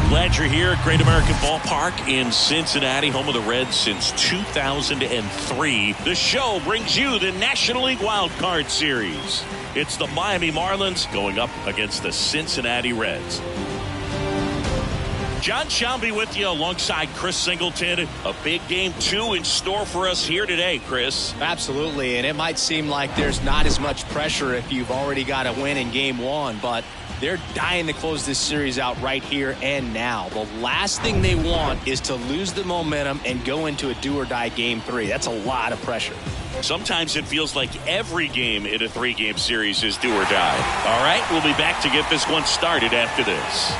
Glad you're here at Great American Ballpark in Cincinnati, home of the Reds since 2003. The show brings you the National League Wild Card Series. It's the Miami Marlins going up against the Cincinnati Reds. John Shelby with you alongside Chris Singleton. A big game 2 in store for us here today, Chris. Absolutely, and it might seem like there's not as much pressure if you've already got a win in game 1, but they're dying to close this series out right here and now. The last thing they want is to lose the momentum and go into a do-or-die game 3. That's a lot of pressure. Sometimes it feels like every game in a 3-game series is do or die. All right, we'll be back to get this one started after this.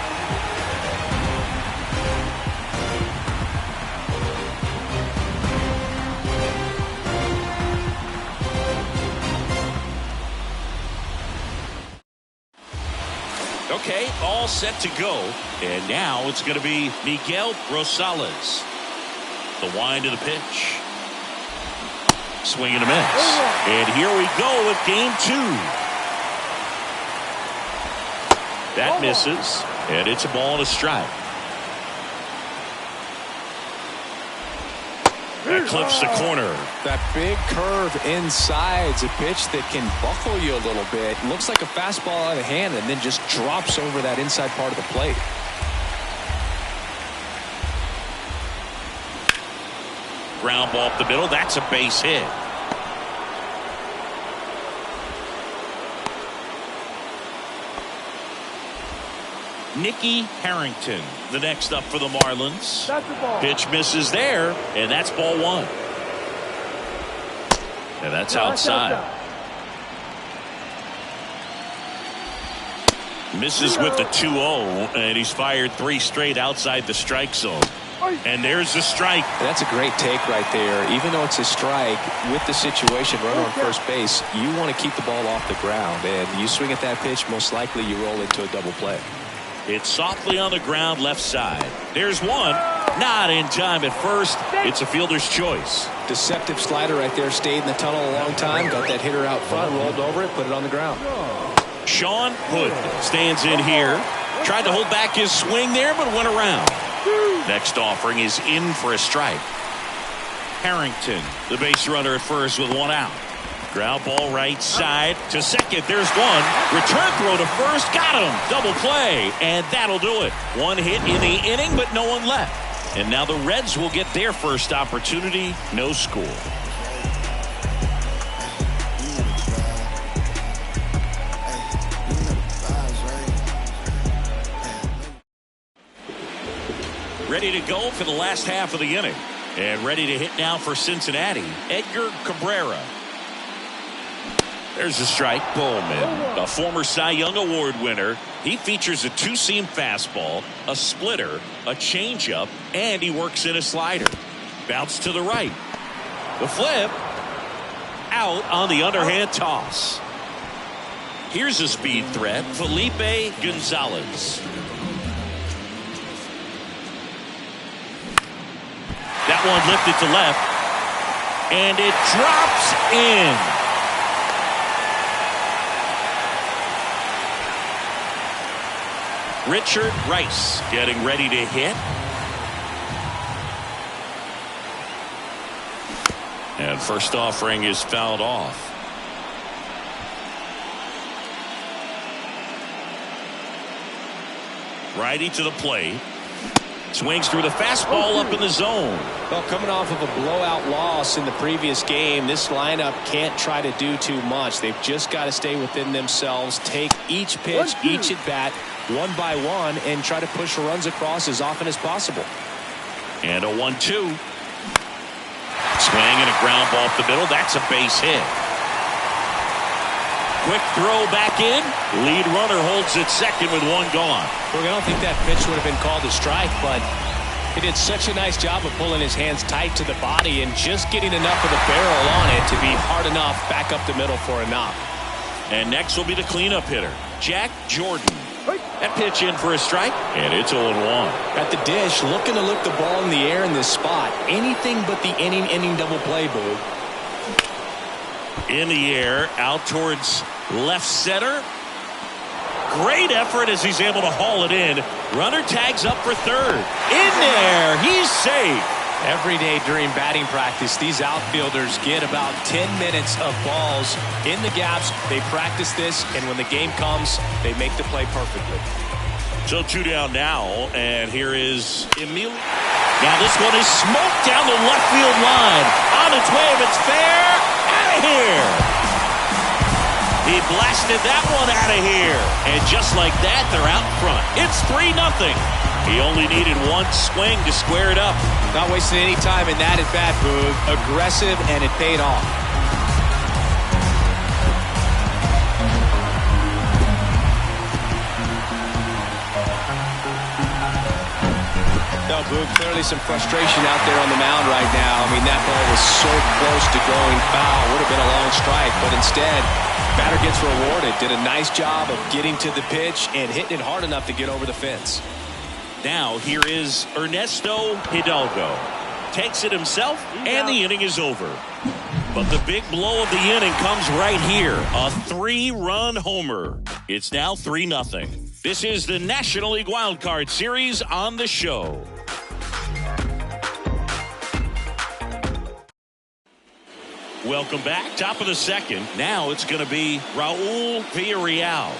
Okay, all set to go. And now it's going to be Miguel Rosales. The wind of the pitch. Swing and a miss. And here we go with game 2. That misses. And it's a ball and a strike. That clips the corner. That big curve inside's a pitch that can buckle you a little bit. Looks like a fastball out of hand and then just drops over that inside part of the plate. Ground ball up the middle. That's a base hit. Nicky Harrington, the next up for the Marlins. Pitch misses there, and that's ball 1. And that's outside. Misses with the 2-0, and he's fired 3 straight outside the strike zone. And there's the strike. That's a great take right there. Even though it's a strike, with the situation, runner on first base, you want to keep the ball off the ground. And you swing at that pitch, most likely you roll into a double play. It's softly on the ground left side. There's one. Not in time at first. It's a fielder's choice. Deceptive slider right there. Stayed in the tunnel a long time. Got that hitter out front. Rolled over it. Put it on the ground. Sean Hood stands in here. Tried to hold back his swing there, but went around. Next offering is in for a strike. Harrington, the base runner at first with 1 out. Ground ball right side to second. There's one. Return throw to first. Got him. Double play. And that'll do it. 1 hit in the inning, but no one left. And now the Reds will get their first opportunity. No score. Ready to go for the last half of the inning. And ready to hit now for Cincinnati, Edgar Cabrera. There's a strike. Bowman, a former Cy Young Award winner. He features a 2-seam fastball, a splitter, a changeup, and he works in a slider. Bounce to the right. The flip. Out on the underhand toss. Here's a speed threat, Felipe Gonzalez. That one lifted to left. And it drops in. Richard Rice getting ready to hit. And first offering is fouled off. Righty to the plate. Swings through the fastball up in the zone. Well, coming off of a blowout loss in the previous game, this lineup can't try to do too much. They've just got to stay within themselves, take each pitch, each at bat, one by one, and try to push runs across as often as possible. And a 1-2. Swing and a ground ball up the middle. That's a base hit. Quick throw back in. Lead runner holds it second with one gone. Look, I don't think that pitch would have been called a strike, but he did such a nice job of pulling his hands tight to the body and just getting enough of the barrel on it to be hard enough back up the middle for a knock. And next will be the cleanup hitter, Jack Jordan. That pitch in for a strike, and it's 0-1. At the dish, looking to lift the ball in the air in this spot. Anything but the inning double play, Boog. In the air, out towards left center. Great effort as he's able to haul it in. Runner tags up for third. In there, he's safe. Every day during batting practice, these outfielders get about 10 minutes of balls in the gaps. They practice this, and when the game comes, they make the play perfectly. So 2 down now, and here is Emil. Now this one is smoked down the left field line. On its way, if it's fair, out of here. He blasted that one out of here. And just like that, they're out front. It's 3-0. He only needed one swing to square it up. Not wasting any time in that at-bat, Boog. Aggressive, and it paid off. No, Boog, clearly some frustration out there on the mound right now. I mean, that ball was so close to going foul. Would have been a long strike, but instead, batter gets rewarded. Did a nice job of getting to the pitch and hitting it hard enough to get over the fence. Now here is Ernesto Hidalgo. Takes it himself, and the inning is over. But the big blow of the inning comes right here. A 3-run homer. It's now 3-0. This is the National League Wild Card Series on the show. Welcome back. Top of the second. Now it's going to be Raul Villarreal.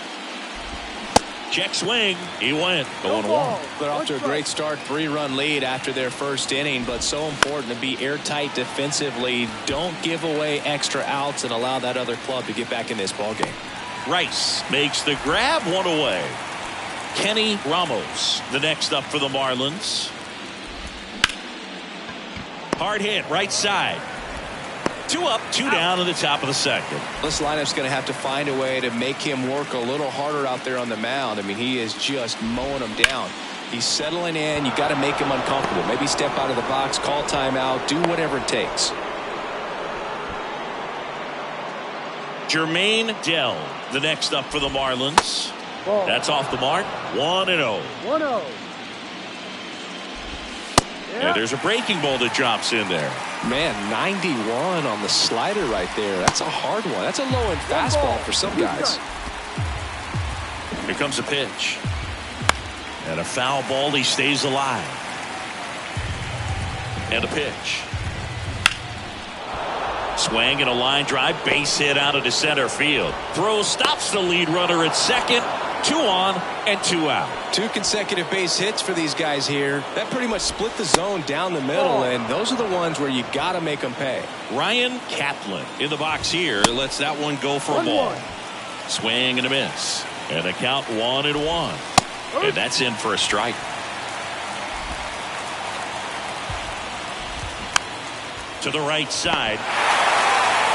Check swing. He went. 0-1. They're off to a great start. 3-run lead after their first inning, but so important to be airtight defensively. Don't give away extra outs and allow that other club to get back in this ballgame. Rice makes the grab, one away. Kenny Ramos, the next up for the Marlins. Hard hit, right side. 2 up, 2 down in the top of the second. This lineup's going to have to find a way to make him work a little harder out there on the mound. I mean, he is just mowing them down. He's settling in. You got to make him uncomfortable. Maybe step out of the box, call timeout, do whatever it takes. Jermaine Dell, the next up for the Marlins. That's off the mark. 1-0. 1-0. And there's a breaking ball that drops in there. Man, 91 on the slider right there. That's a hard one. That's a low-end fastball for some guys. Here comes a pitch. And a foul ball. He stays alive. And a pitch. Swing and a line drive. Base hit out into center field. Throw stops the lead runner at second. 2 on and 2 out. 2 consecutive base hits for these guys here. That pretty much split the zone down the middle, and those are the ones where you got to make them pay. Ryan Kaplan in the box here lets that one go for a ball. Swing and a miss. And a count 1-1. And that's in for a strike. To the right side.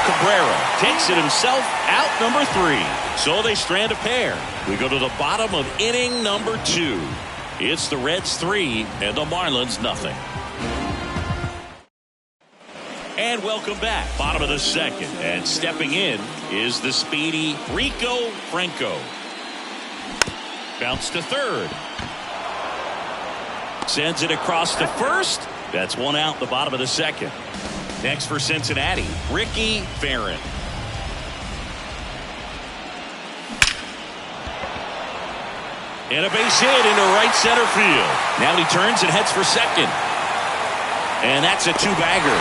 Cabrera takes it himself, out number 3. So they strand a pair. We go to the bottom of inning number 2. It's the Reds 3 and the Marlins nothing. And welcome back. Bottom of the second. And stepping in is the speedy Rico Franco. Bounce to third. Sends it across to first. That's 1 out in the bottom of the second. Next for Cincinnati, Ricky Barron. And a base hit into right center field. Now he turns and heads for second. And that's a 2-bagger.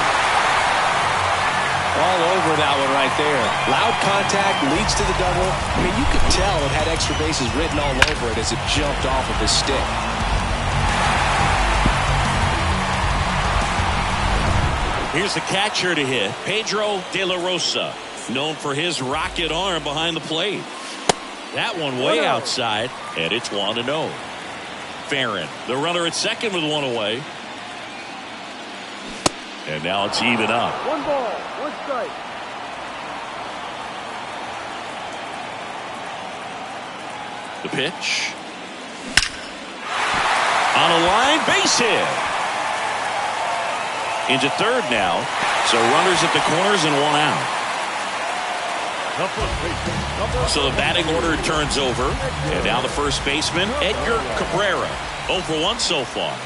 All over that one right there. Loud contact, leads to the double. I mean, you could tell it had extra bases written all over it as it jumped off of his stick. Here's the catcher to hit, Pedro De La Rosa, known for his rocket arm behind the plate. That one way outside, and it's 1-0. Barron, the runner at second with 1 away. And now it's even up. 1 ball, 1 strike. The pitch. On a line, base hit. Into third now. So runners at the corners and 1 out. So the batting order turns over. And now the first baseman, Edgar Cabrera. 0 for 1 so far.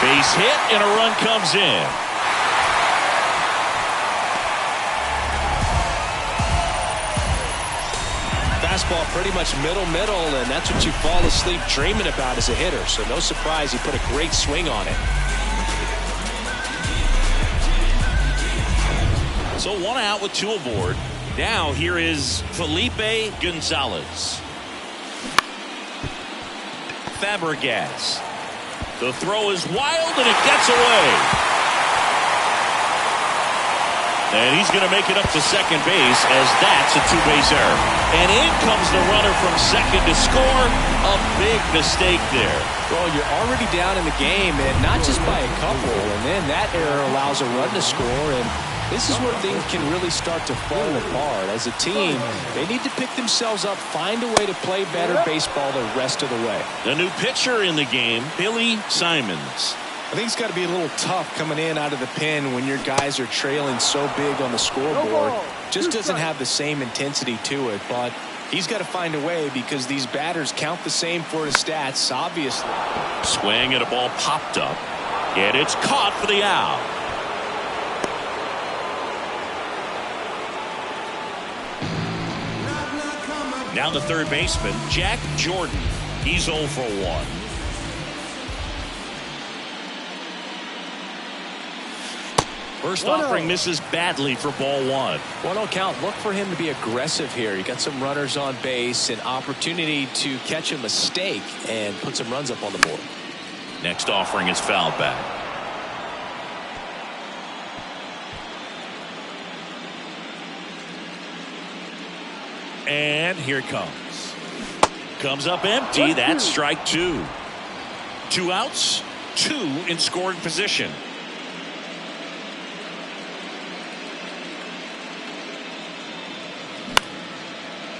Base hit and a run comes in. Fastball pretty much middle, and that's what you fall asleep dreaming about as a hitter. So no surprise he put a great swing on it. So 1 out with 2 aboard. Now here is Felipe Gonzalez. Fabregas. The throw is wild and it gets away. And he's going to make it up to second base as that's a 2-base error. And in comes the runner from second to score. A big mistake there. Well, you're already down in the game, and not just by a couple. And then that error allows a run to score. And this is where things can really start to fall apart. As a team, they need to pick themselves up, find a way to play better baseball the rest of the way. The new pitcher in the game, Billy Simons. I think it's got to be a little tough coming in out of the pen when your guys are trailing so big on the scoreboard. Just doesn't have the same intensity to it, but he's got to find a way because these batters count the same for his stats, obviously. Swing and a ball popped up, and it's caught for the out. Now the third baseman, Jack Jordan. He's 0 for 1. First offering misses badly for ball 1. 1-0 count. Look for him to be aggressive here. You got some runners on base, an opportunity to catch a mistake and put some runs up on the board. Next offering is fouled back. And here it comes. Comes up empty. That's strike 2. 2 outs, 2 in scoring position.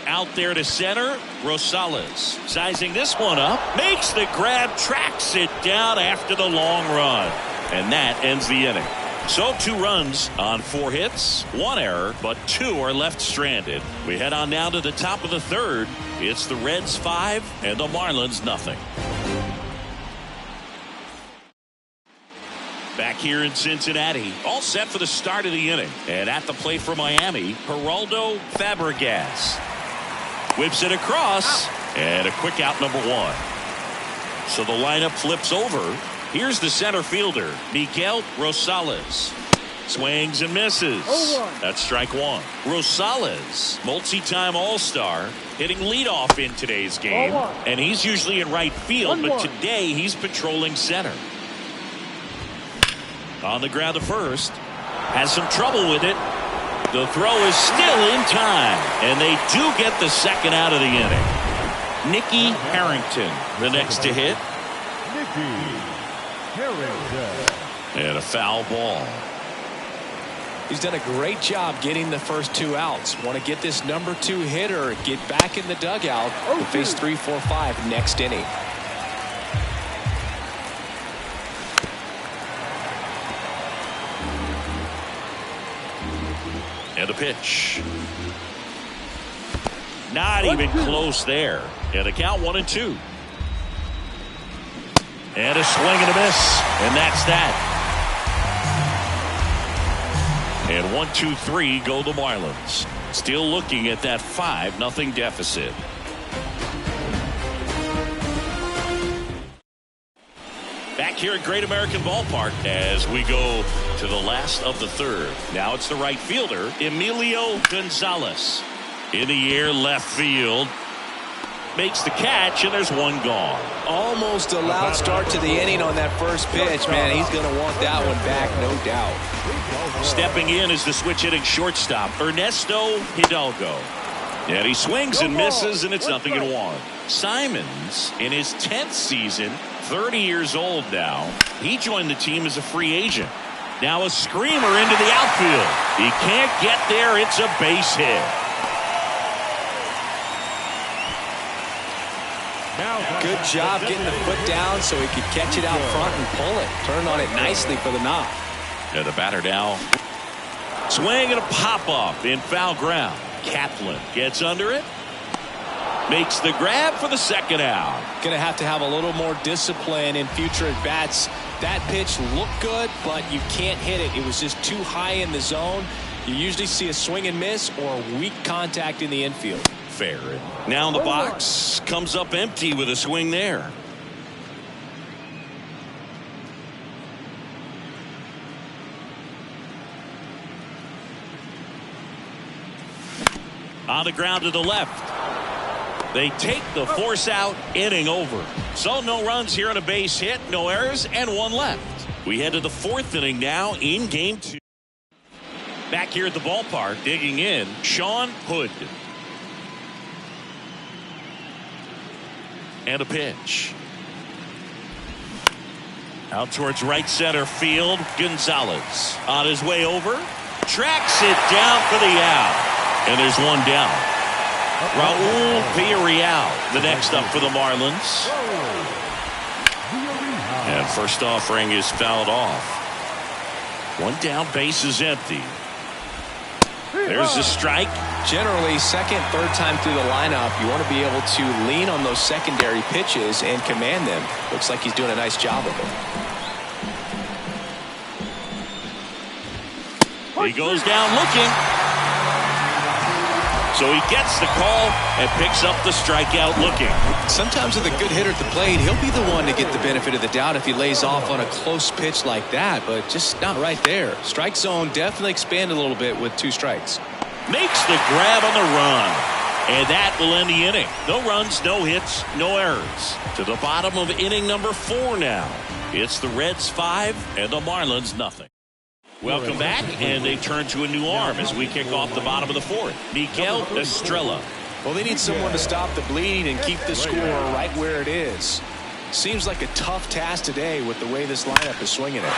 Out there to center, Rosales. Sizing this one up, makes the grab, tracks it down after the long run. And that ends the inning. So 2 runs on 4 hits, 1 error, but 2 are left stranded. We head on now to the top of the third. It's the Reds 5 and the Marlins nothing. Back here in Cincinnati, all set for the start of the inning. And at the plate for Miami, Geraldo Fabregas. Whips it across, and a quick out, number 1. So the lineup flips over. Here's the center fielder, Miguel Rosales. Swings and misses. That's strike 1. Rosales, multi-time All-Star, hitting leadoff in today's game. And he's usually in right field, but today he's patrolling center. On the ground to first. Has some trouble with it. The throw is still in time, and they do get the second out of the inning. Nicky Harrington, the next to hit. And a foul ball. He's done a great job getting the first 2 outs. Want to get this number 2 hitter, get back in the dugout to face 3, 4, 5 next inning. And the pitch. Not even close there. And the count 1-2. And a swing and a miss. And that's that. And 1, 2, 3 go the Marlins. Still looking at that 5-0 deficit. Back here at Great American Ballpark as we go to the last of the third. Now it's the right fielder, Emilio Gonzalez. In the air, left field. Makes the catch, and there's 1 gone. Almost a loud start to the inning on that first pitch, man. He's going to want that one back, no doubt. Stepping in is the switch hitting shortstop, Ernesto Hidalgo. And he swings and misses, and it's 0-1. Simons, in his 10th season, 30 years old now. He joined the team as a free agent. Now a screamer into the outfield. He can't get there. It's a base hit. Good job getting the foot down so he could catch it out front and pull it. Turned on it nicely for the knock. Yeah, the batter now. Swing and a pop-up in foul ground. Kaplan gets under it. Makes the grab for the second out. Going to have a little more discipline in future at-bats. That pitch looked good, but you can't hit it. It was just too high in the zone. You usually see a swing and miss or weak contact in the infield. Fair. Now in the box. Comes up empty with a swing there. On the ground to the left. They take the force out, inning over. So no runs here on a base hit, no errors, and one left. We head to the fourth inning now in game 2. Back here at the ballpark, digging in, Sean Hood. And a pitch. Out towards right center field, Gonzalez on his way over. Tracks it down for the out. And there's one down. Raul Villarreal, the next up for the Marlins. And first offering is fouled off. One down, base is empty. There's the strike. Generally, second, third time through the lineup, you want to be able to lean on those secondary pitches and command them. Looks like he's doing a nice job of it. He goes down looking. So he gets the call and picks up the strikeout looking. Sometimes with a good hitter at the plate, he'll be the one to get the benefit of the doubt if he lays off on a close pitch like that, but just not right there. Strike zone definitely expanded a little bit with 2 strikes. Makes the grab on the run. And that will end the inning. No runs, no hits, no errors. To the bottom of inning number 4 now. It's the Reds 5 and the Marlins nothing. Welcome back, and they turn to a new arm as we kick off the bottom of the 4th. Miguel Estrella. Well, they need someone to stop the bleeding and keep the score right where it is. Seems like a tough task today with the way this lineup is swinging it.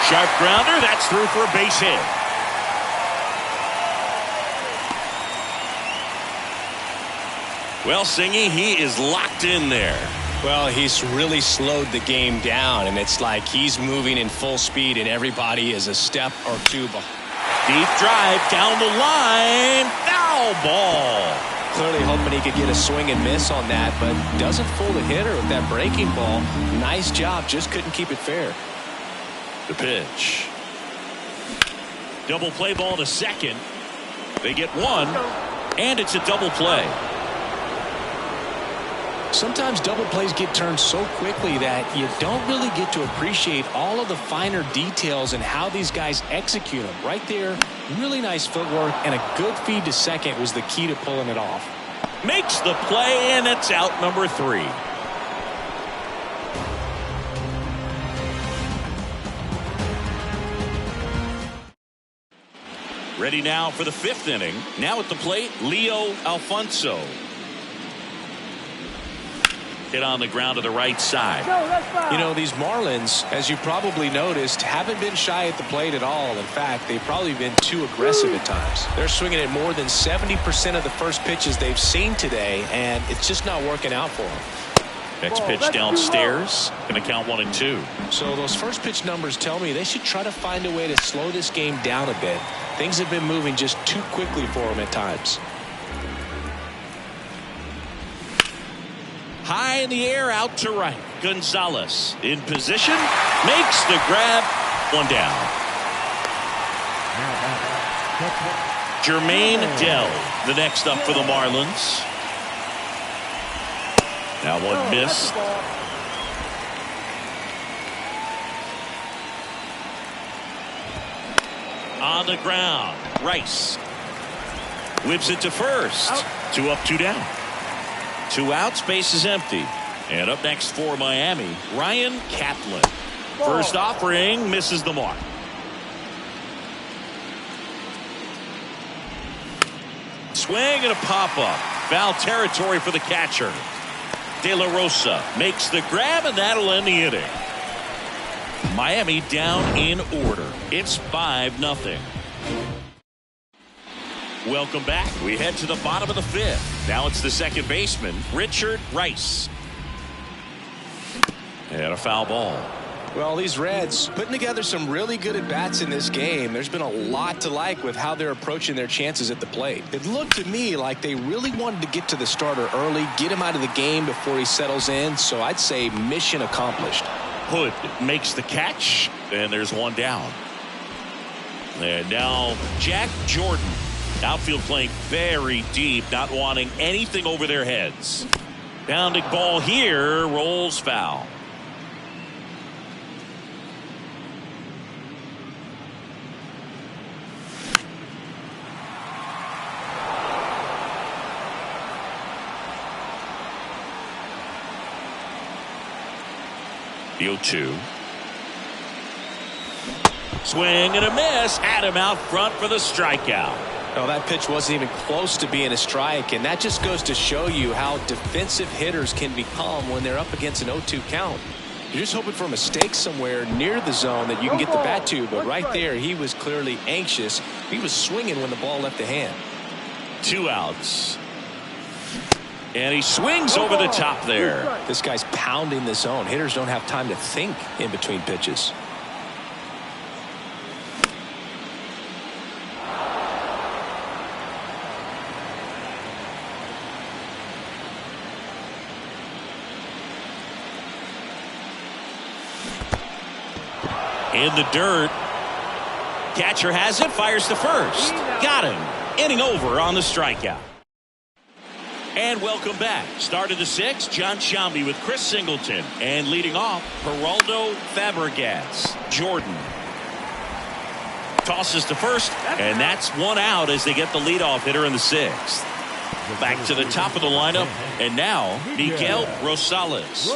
Sharp grounder, that's through for a base hit. Well, Singy, he is locked in there. Well, he's really slowed the game down, and it's like he's moving in full speed, and everybody is a step or 2 behind. Deep drive down the line. Foul ball. Clearly hoping he could get a swing and miss on that, but doesn't fool the hitter with that breaking ball. Nice job, just couldn't keep it fair. The pitch. Double play ball to second. They get 1, and it's a double play. Sometimes double plays get turned so quickly that you don't really get to appreciate all of the finer details and how these guys execute them. Right there, really nice footwork, and a good feed to second was the key to pulling it off. Makes the play, and it's out number 3. Ready now for the 5th inning. Now at the plate, Leo Alfonso. Hit on the ground to the right side. You know, these Marlins, as you probably noticed, haven't been shy at the plate at all. In fact, they've probably been too aggressive at times. They're swinging at more than 70% of the first pitches they've seen today, and it's just not working out for them. Next pitch downstairs. Going to count 1 and 2. So those first pitch numbers tell me they should try to find a way to slow this game down a bit. Things have been moving just too quickly for them at times. High in the air, out to right. Gonzalez in position, makes the grab. 1 down. Jermaine Dell, the next up for the Marlins. Now 1 missed. On the ground, Rice whips it to first. 2 up, 2 down. 2 outs, base is empty. And up next for Miami, Ryan Kaplan. First offering, misses the mark. Swing and a pop-up. Foul territory for the catcher. De La Rosa makes the grab, and that'll end the inning. Miami down in order. It's 5-0. Welcome back. We head to the bottom of the fifth. Now it's the second baseman, Richard Rice. And a foul ball. Well, these Reds putting together some really good at-bats in this game. There's been a lot to like with how they're approaching their chances at the plate. It looked to me like they really wanted to get to the starter early, get him out of the game before he settles in. So I'd say mission accomplished. Hood makes the catch, and there's one down. And now Jack Jordan. Outfield playing very deep, not wanting anything over their heads. Pounding ball here, rolls foul. The 0-2. Swing and a miss. Had him out front for the strikeout. No, that pitch wasn't even close to being a strike, and that just goes to show you how defensive hitters can become when they're up against an 0-2 count. You're just hoping for a mistake somewhere near the zone that you can get the bat to, but right there he was clearly anxious. He was swinging when the ball left the hand. 2 outs. And he swings over the top there. This guy's pounding the zone. Hitters don't have time to think in between pitches. In the dirt. Catcher has it, fires to first. Got him. Inning over on the strikeout. And welcome back. Start of the 6th, John Sciambi with Chris Singleton. And leading off, Geraldo Fabregas. Jordan tosses to first, and that's 1 out as they get the leadoff hitter in the 6th. Back to the top of the lineup, and now Miguel Rosales.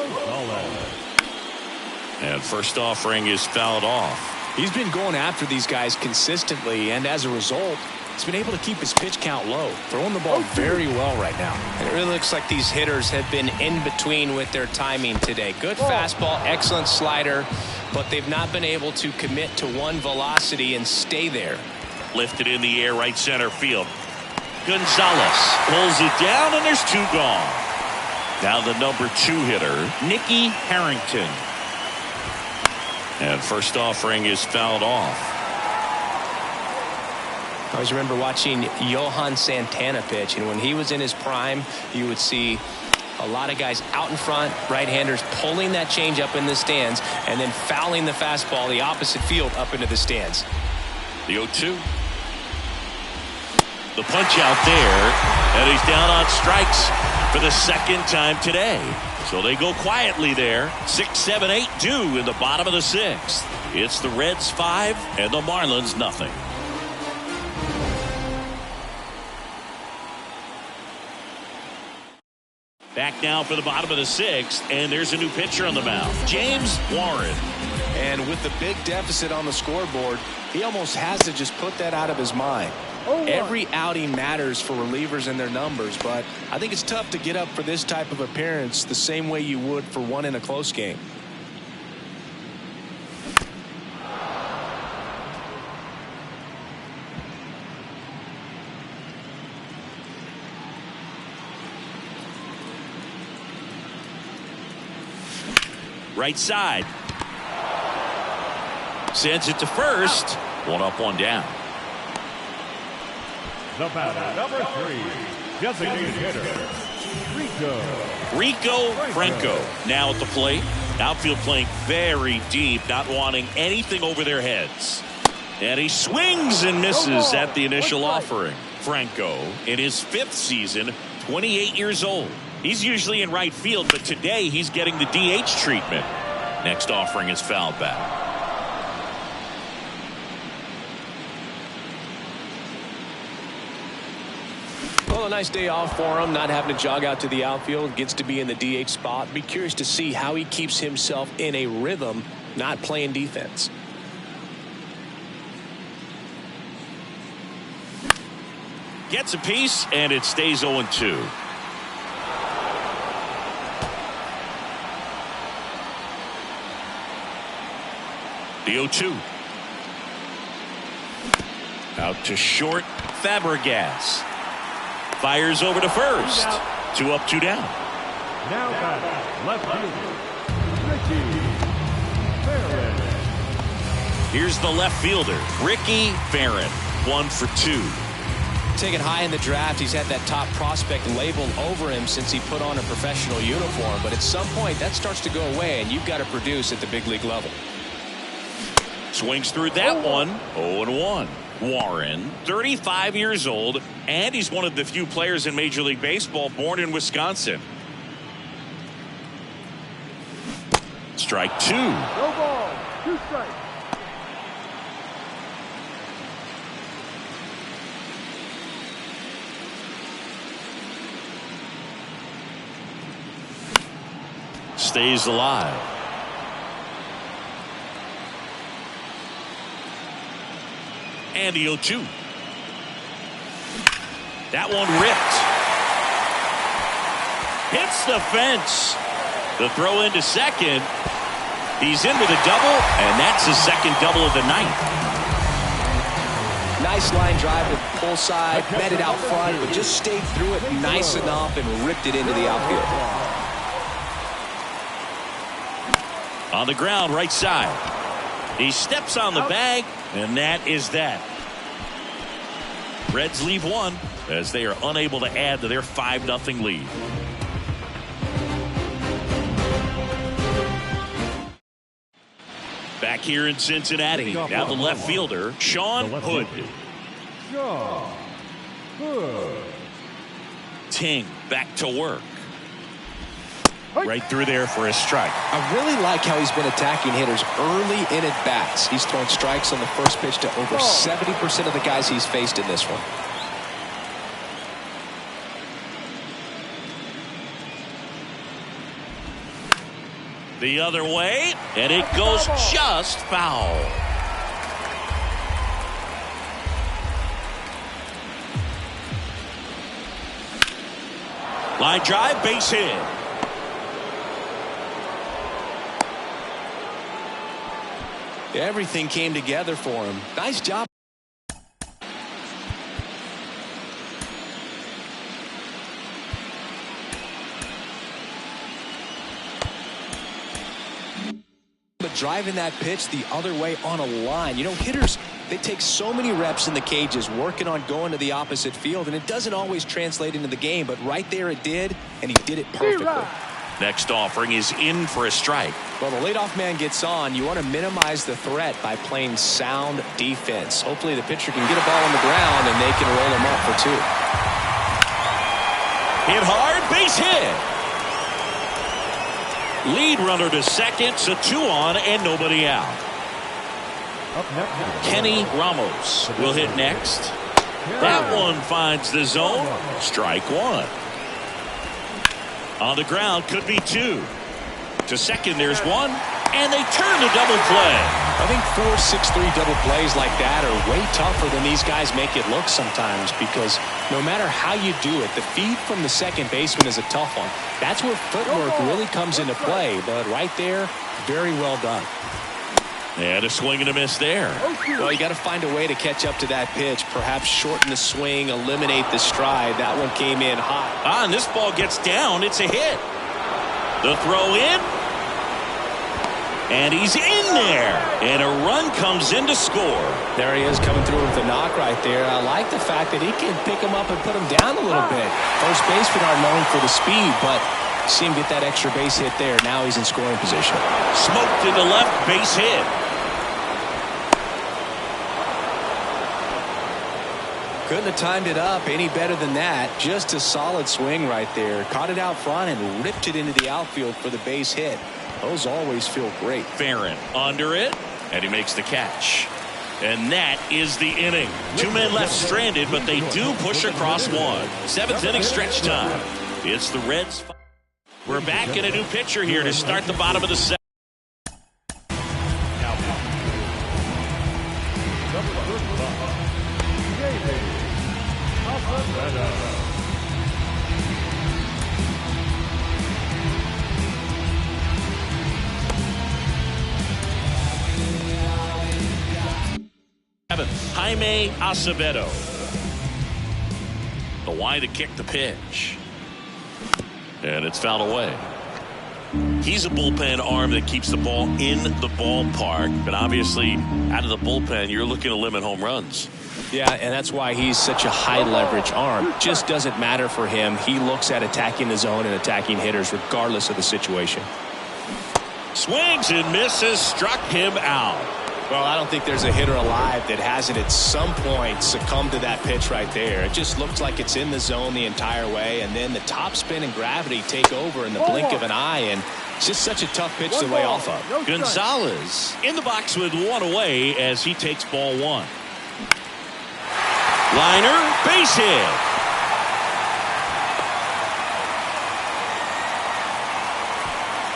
And first offering is fouled off. He's been going after these guys consistently, and as a result, he's been able to keep his pitch count low, throwing the ball very well right now. And it really looks like these hitters have been in between with their timing today. Good fastball, excellent slider, but they've not been able to commit to one velocity and stay there. Lifted in the air, right center field. Gonzalez pulls it down, and there's 2 gone. Now the number 2 hitter, Nicky Harrington. And first offering is fouled off. I always remember watching Johan Santana pitch, and when he was in his prime, you would see a lot of guys out in front, right-handers pulling that change up in the stands and then fouling the fastball the opposite field up into the stands. The 0-2. The punch out there, and he's down on strikes for the 2nd time today. So they go quietly there. 6, 7, 8 due in the bottom of the 6th. It's the Reds 5 and the Marlins nothing. Back now for the bottom of the 6th, and there's a new pitcher on the mound, James Warren. And with the big deficit on the scoreboard, he almost has to just put that out of his mind. Every outing matters for relievers and their numbers, but I think it's tough to get up for this type of appearance the same way you would for one in a close game. Right side. Sends it to first. 1 up, 1 down. The batter, number 3, designated hitter, Rico Franco now at the plate. Outfield playing very deep, not wanting anything over their heads. And he swings and misses at the initial offering. Franco, in his 5th season, 28 years old. He's usually in right field, but today he's getting the DH treatment. Next offering is fouled back. Well, a nice day off for him, not having to jog out to the outfield. Gets to be in the DH spot. Be curious to see how he keeps himself in a rhythm, not playing defense. Gets a piece, and it stays 0-2. The 0-2. Out to short. Fabregas fires over to first. 2 up, 2 down. Now back, left fielder, Ricky Ferrin. Here's the left fielder, Ricky Ferrin. 1 for 2. Taken high in the draft, he's had that top prospect label over him since he put on a professional uniform. But at some point, that starts to go away, and you've got to produce at the big league level. Swings through that one. 0-1. Warren, 35 years old, and he's one of the few players in Major League Baseball born in Wisconsin. Strike 2. No ball, 2 strikes. Stays alive. And the 0-2. That one ripped. Hits the fence. The throw into second. He's in with a double, and that's his second double of the night. Nice line drive with pull side, met it out front, but just stayed through it nice enough and ripped it into the outfield. On the ground, right side. He steps on the bag, and that is that. Reds leave 1 as they are unable to add to their 5-0 lead. Back here in Cincinnati, now the left fielder, Sean Hood. Sean Hood. Ting back to work. Right through there for a strike. I really like how he's been attacking hitters early in at bats. He's thrown strikes on the first pitch to over 70% of the guys he's faced in this one. The other way, and it goes just foul. Line drive, base hit. Everything came together for him. Nice job. But driving that pitch the other way on a line. You know, hitters, they take so many reps in the cages working on going to the opposite field, and it doesn't always translate into the game, but right there it did, and he did it perfectly. Next offering is in for a strike. Well, the leadoff man gets on. You want to minimize the threat by playing sound defense. Hopefully the pitcher can get a ball on the ground and they can roll him up for 2. Hit hard, base hit. Lead runner to second, so 2 on and nobody out. Up next, Kenny Ramos will hit next. That one finds the zone. Strike 1. On the ground, could be 2. To second, there's 1, and they turn the double play. I think 4-6-3 double plays like that are way tougher than these guys make it look sometimes, because no matter how you do it, the feed from the second baseman is a tough one. That's where footwork really comes into play, but right there, very well done. And a swing and a miss there. Well, you got to find a way to catch up to that pitch. Perhaps shorten the swing, eliminate the stride. That one came in hot. And this ball gets down. It's a hit. The throw in. And he's in there. And a run comes in to score. There he is coming through with the knock right there. I like the fact that he can pick him up and put him down a little bit. First basemen are known for the speed, but see him get that extra base hit there. Now he's in scoring position. Smoked into left, base hit. Couldn't have timed it up any better than that. Just a solid swing right there. Caught it out front and ripped it into the outfield for the base hit. Those always feel great. Ferrin under it, and he makes the catch. And that is the inning. 2 men left stranded, but they do push across 1. 7th inning stretch time. It's the Reds. We're back in a new pitcher here to start the bottom of the 7th. Jaime Acevedo. The wide to kick the pitch. And it's fouled away. He's a bullpen arm that keeps the ball in the ballpark. But obviously, out of the bullpen, you're looking to limit home runs. Yeah, and that's why he's such a high leverage arm. Just doesn't matter for him. He looks at attacking the zone and attacking hitters regardless of the situation. Swings and misses, struck him out. Well, I don't think there's a hitter alive that hasn't at some point succumbed to that pitch right there. It just looks like it's in the zone the entire way, and then the top spin and gravity take over in the blink of an eye, and it's just such a tough pitch to lay off of. Gonzalez in the box with one away as he takes ball one. Liner, base hit.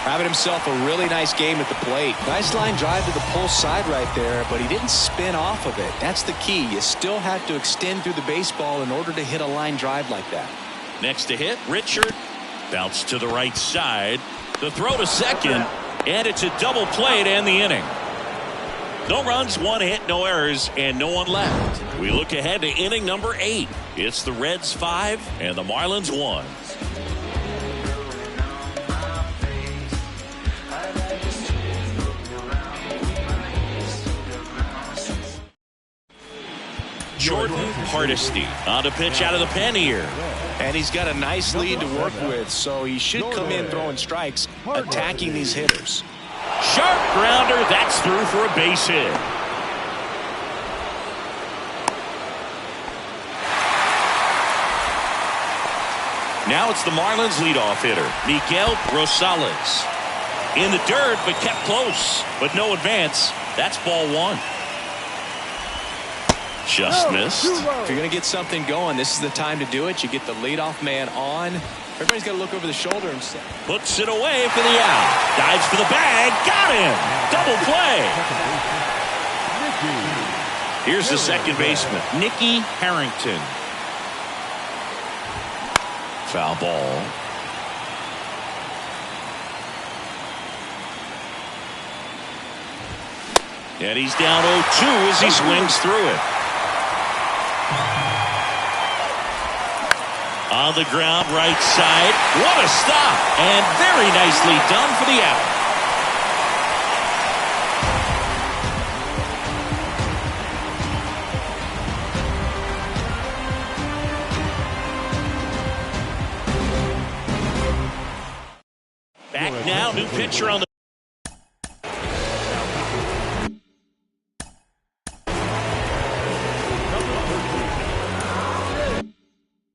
Having himself a really nice game at the plate. Nice line drive to the pull side right there, but he didn't spin off of it. That's the key. You still have to extend through the baseball in order to hit a line drive like that. Next to hit, Richard. Bounce to the right side. The throw to second, and it's a double play to end the inning. No runs, one hit, no errors, and no one left. We look ahead to inning number 8. It's the Reds 5 and the Marlins 1. Jordan Hardesty on to pitch out of the pen here. And he's got a nice lead to work with, so he should come in throwing strikes, attacking these hitters. Sharp grounder, that's through for a base hit. Now it's the Marlins leadoff hitter, Miguel Rosales. In the dirt, but kept close, but no advance. That's ball one. Just missed. If you're going to get something going, this is the time to do it. You get the leadoff man on. Everybody's got to look over the shoulder and say. Puts it away for the out. Dives for the bag. Got him. Double play. Here's the second baseman, Nicky Harrington. Foul ball. And he's down 0-2 as he swings through it. On the ground, right side. What a stop. And very nicely done for the out. Back now, new pitcher on the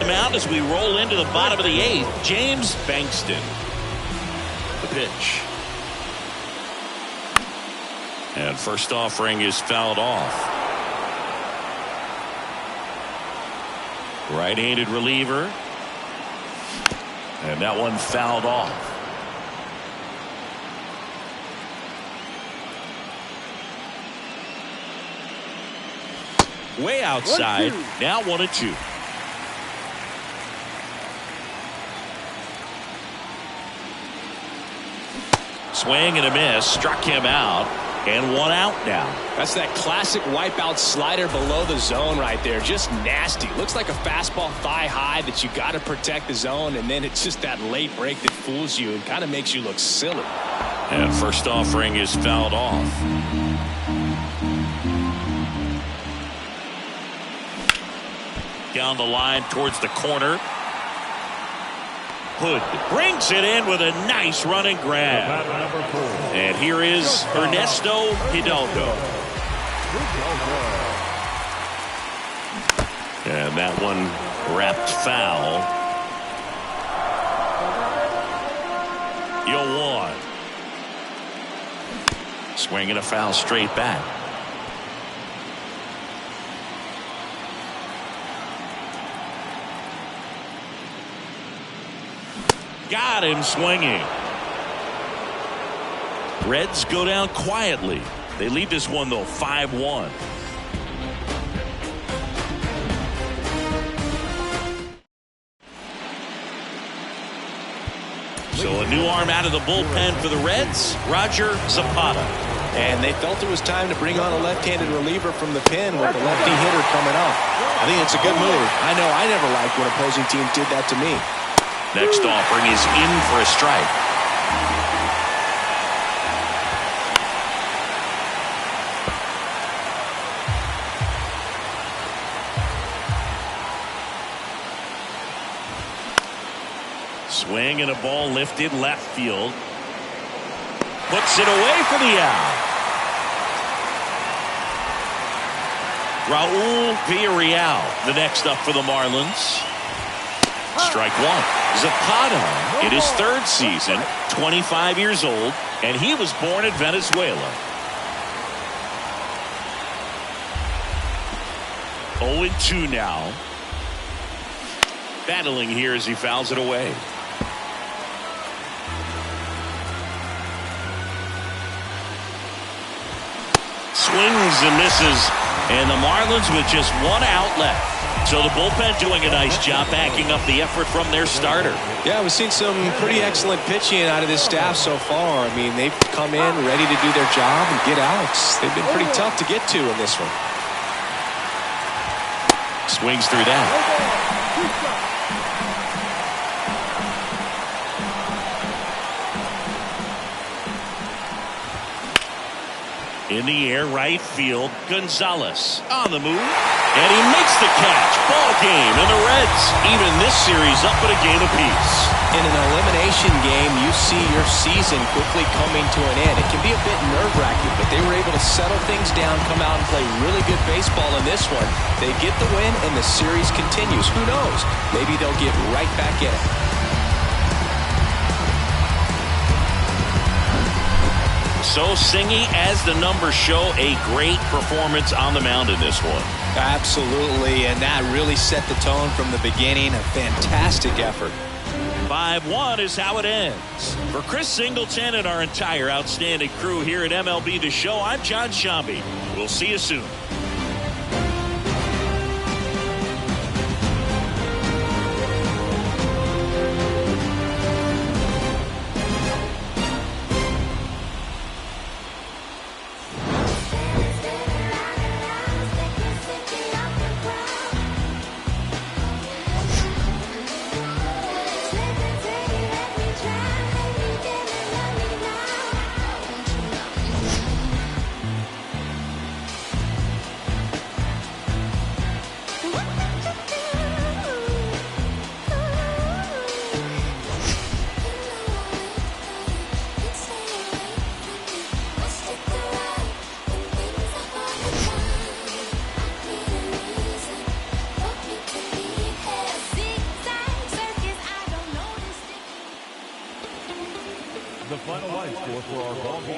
mound as we roll into the bottom of the 8th. James Bankston. The pitch. And first offering is fouled off. Right-handed reliever. And that one fouled off. Way outside. Now 1-2. Swing and a miss. Struck him out. And one out now. That's that classic wipeout slider below the zone right there. Just nasty. Looks like a fastball thigh high that you got to protect the zone, and then it's just that late break that fools you and kind of makes you look silly. And first offering is fouled off. Down the line towards the corner. Hood brings it in with a nice running grab. And here is Ernesto Hidalgo. And that one wrapped foul. 0-1. Swinging a foul straight back. Got him swinging. Reds go down quietly. They lead this one, though, 5-1. So a new arm out of the bullpen for the Reds, Roger Zapata. And they felt it was time to bring on a left-handed reliever from the pen with the lefty hitter coming up. I think it's a good move. I know I never liked when opposing teams did that to me. Next offering is in for a strike. Swing and a ball lifted left field. Puts it away for the out. Raul Villarreal, the next up for the Marlins. Strike one. Zapata in his third season, 25 years old, and he was born in Venezuela. 0-2 now. Battling here as he fouls it away. Swings and misses, and the Marlins with just one out left. So the bullpen doing a nice job backing up the effort from their starter. Yeah, we've seen some pretty excellent pitching out of this staff so far. I mean, they've come in ready to do their job and get outs. They've been pretty tough to get to in this one. Swings through that. In the air, right field, Gonzalez on the move, and he makes the catch. Ball game, and the Reds even this series up at a game apiece. In an elimination game, you see your season quickly coming to an end. It can be a bit nerve-wracking, but they were able to settle things down, come out and play really good baseball in this one. They get the win, and the series continues. Who knows? Maybe they'll get right back in it. So Singy, as the numbers show, a great performance on the mound in this one. Absolutely, and that really set the tone from the beginning. A fantastic effort. 5-1 is how it ends. For Chris Singleton and our entire outstanding crew here at MLB The Show, I'm John Shambi. We'll see you soon. The final line score for our ball game.